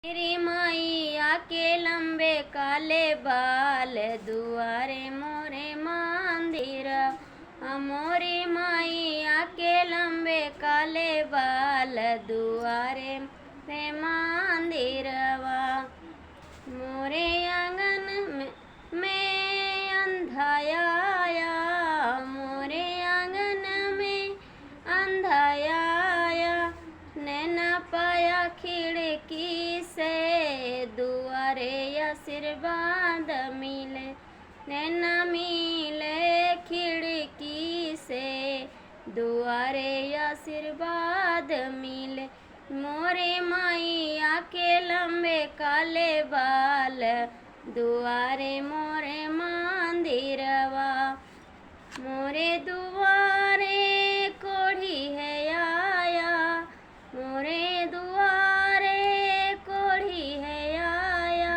मेरी मैया के लंबे काले बाल, दुआरे मोरे मंदिर। मोरी मैया के लंबे काले बाल, दुआरे रे मंदिरवा। मोरे आंगन में अंधाया, मोरे आंगन में अंधाया। नैना पाया खिड़की से, दुआरे आशीर्वाद मिले। नैना मिले खिड़की से, दुआरे आशीर्वाद मिले। मोरे मैया के लंबे काले बाल, दुआरे मोरे मंदिरवा। मोरे दुआरे कोढ़ी है आया, मोरे दुआरे कोढ़ी है आया।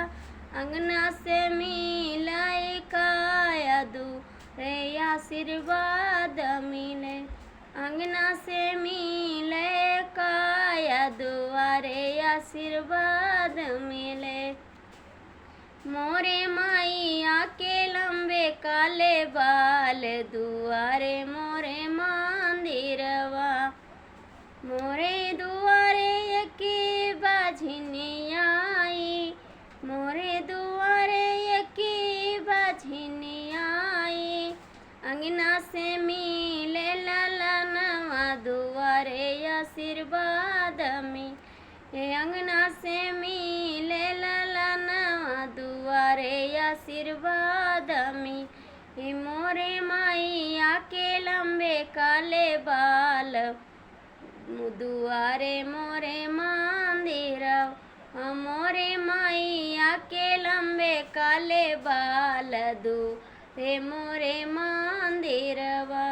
अंगना से मिलाई काया, दूरे आशीर्वाद मिले। अंगना से मिले काया, दुआरे आशीर्वाद मिले। मोरे मैया के लंबे काले बाल, दुआरे मोरे मंदिरवा। मोरे दुआरे यकी बाझिनी आई, मोरे दुआरे यकी बाझिनी आई। अंगना से मिले ललनवा, दुआरे आशीर्वाद मिले। अंगना से मिले ललनवा, दुआरे आशीर्वाद मिले। मोरे मैया के लंबे काले बाल, दुआरे मोरे मंदिर। मोरे मैया के लंबे काले बाल, दुआरे मोरे मंदिरवा।